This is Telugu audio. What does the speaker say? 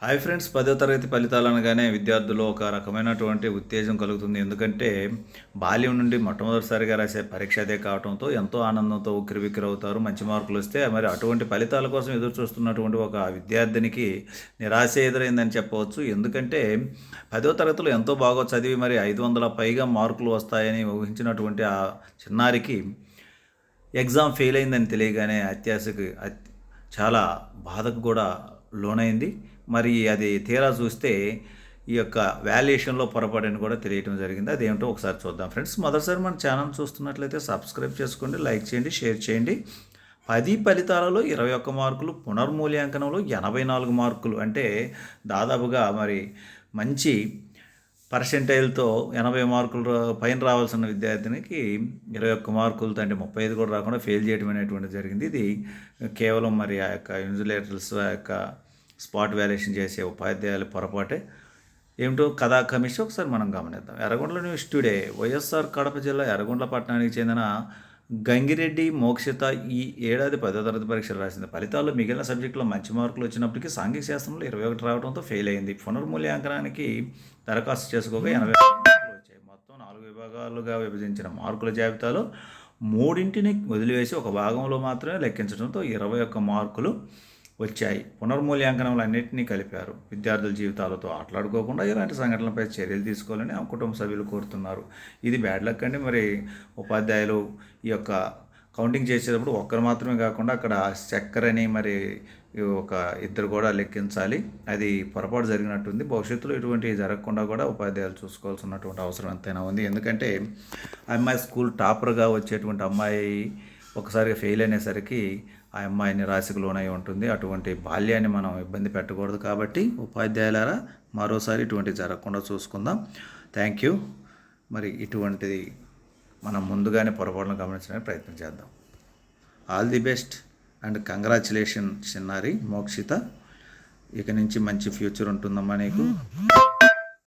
హాయ్ ఫ్రెండ్స్, 10వ తరగతి ఫలితాలు అనగానే విద్యార్థుల్లో ఒక రకమైనటువంటి ఉత్తేజం కలుగుతుంది. ఎందుకంటే బాల్యం నుండి మొట్టమొదటిసారిగా రాసే పరీక్ష అదే కావడంతో ఎంతో ఆనందంతో ఉక్కిరిబిక్కిరవుతారు. మంచి మార్కులు వస్తే మరి అటువంటి ఫలితాల కోసం ఎదురు చూస్తున్నటువంటి ఒక విద్యార్థినికి నిరాశ ఎదురైందని చెప్పవచ్చు. ఎందుకంటే 10వ తరగతిలో ఎంతో బాగా చదివి మరి 500 పైగా మార్కులు వస్తాయని ఊహించినటువంటి ఆ చిన్నారికి ఎగ్జామ్ ఫెయిల్ అయిందని తెలియగానే అత్యాశకి చాలా బాధకు కూడా లోనైంది. మరి అది తీరా చూస్తే ఈ యొక్క వాల్యుయేషన్లో పొరపాటని కూడా తెలియటం జరిగింది. అదేమిటో ఒకసారి చూద్దాం ఫ్రెండ్స్. మొదటిసారి మన ఛానల్ చూస్తున్నట్లయితే సబ్స్క్రైబ్ చేసుకోండి, లైక్ చేయండి, షేర్ చేయండి. 10 ఫలితాలలో 21 మార్కులు, పునర్మూల్యాంకనంలో 84 మార్కులు, అంటే దాదాపుగా మరి మంచి పర్సెంటైల్తో 80 మార్కులు పైన రావాల్సిన విద్యార్థినికి 21 మార్కులతో, అంటే 35 కూడా రాకుండా ఫెయిల్ చేయడం అనేటువంటిది జరిగింది. ఇది కేవలం మరి ఆ యొక్క ఇన్విజిలేటర్స్ ఆ యొక్క స్పాట్ వాల్యుయేషన్ చేసే ఉపాధ్యాయుల పొరపాటే. ఏమిటో కథా కమిషన్ ఒకసారి మనం గమనిద్దాం. ఎర్రగొండల న్యూస్ టుడే. వైఎస్ఆర్ కడప జిల్లా ఎర్రగొండల పట్టణానికి చెందిన గంగిరెడ్డి మోక్షిత ఈ ఏడాది 10వ తరగతి పరీక్షలు రాసింది. ఫలితాల్లో మిగిలిన సబ్జెక్టులో మంచి మార్కులు వచ్చినప్పటికీ సాంఘిక శాస్త్రంలో 21 రావడంతో ఫెయిల్ అయింది. పునర్మూల్యాంకనానికి దరఖాస్తు చేసుకోగా 80 మార్కులు వచ్చాయి. మొత్తం 4 విభాగాలుగా విభజించిన మార్కుల జాబితాలో 3ని వదిలివేసి ఒక భాగంలో మాత్రమే లెక్కించడంతో 21 మార్కులు వచ్చాయి. పునర్మూల్యాంకనంలో అన్నింటినీ కలిపారు. విద్యార్థుల జీవితాలతో ఆటలాడుకోకుండా ఇలాంటి సంఘటనలపై చర్యలు తీసుకోవాలని ఆ కుటుంబ సభ్యులు కోరుతున్నారు. ఇది బ్యాడ్ లక్ అండి. మరి ఉపాధ్యాయులు ఈ యొక్క కౌంటింగ్ చేసేటప్పుడు ఒక్కరు మాత్రమే కాకుండా అక్కడ చక్కరని మరి ఒక ఇద్దరు కూడా లెక్కించాలి. అది పొరపాటు జరిగినట్టుంది. భవిష్యత్తులో ఇటువంటివి జరగకుండా కూడా ఉపాధ్యాయులు చూసుకోవాల్సినటువంటి అవసరం ఎంతైనా ఉంది. ఎందుకంటే అమ్మాయి స్కూల్ టాపర్గా వచ్చేటువంటి అమ్మాయి ఒకసారిగా ఫెయిల్ అయినసరికి ఆ అమ్మాయి నిరాశకు లోనై ఉంటుంది. అటువంటి బాల్యాన్ని మనం ఇబ్బంది పెట్టకూడదు. కాబట్టి ఉపాధ్యాయులారా, మరోసారి ఇటువంటివి జరగకుండా చూసుకుందాం. Thank you. మరి ఇటువంటిది మనం ముందుగానే పొరపాటును గమనించడానికి ప్రయత్నం చేద్దాం. All the best and congratulation చిన్నారి మోక్షిత. ఇక నుంచి మంచి ఫ్యూచర్ ఉంటుందమ్మా నీకు.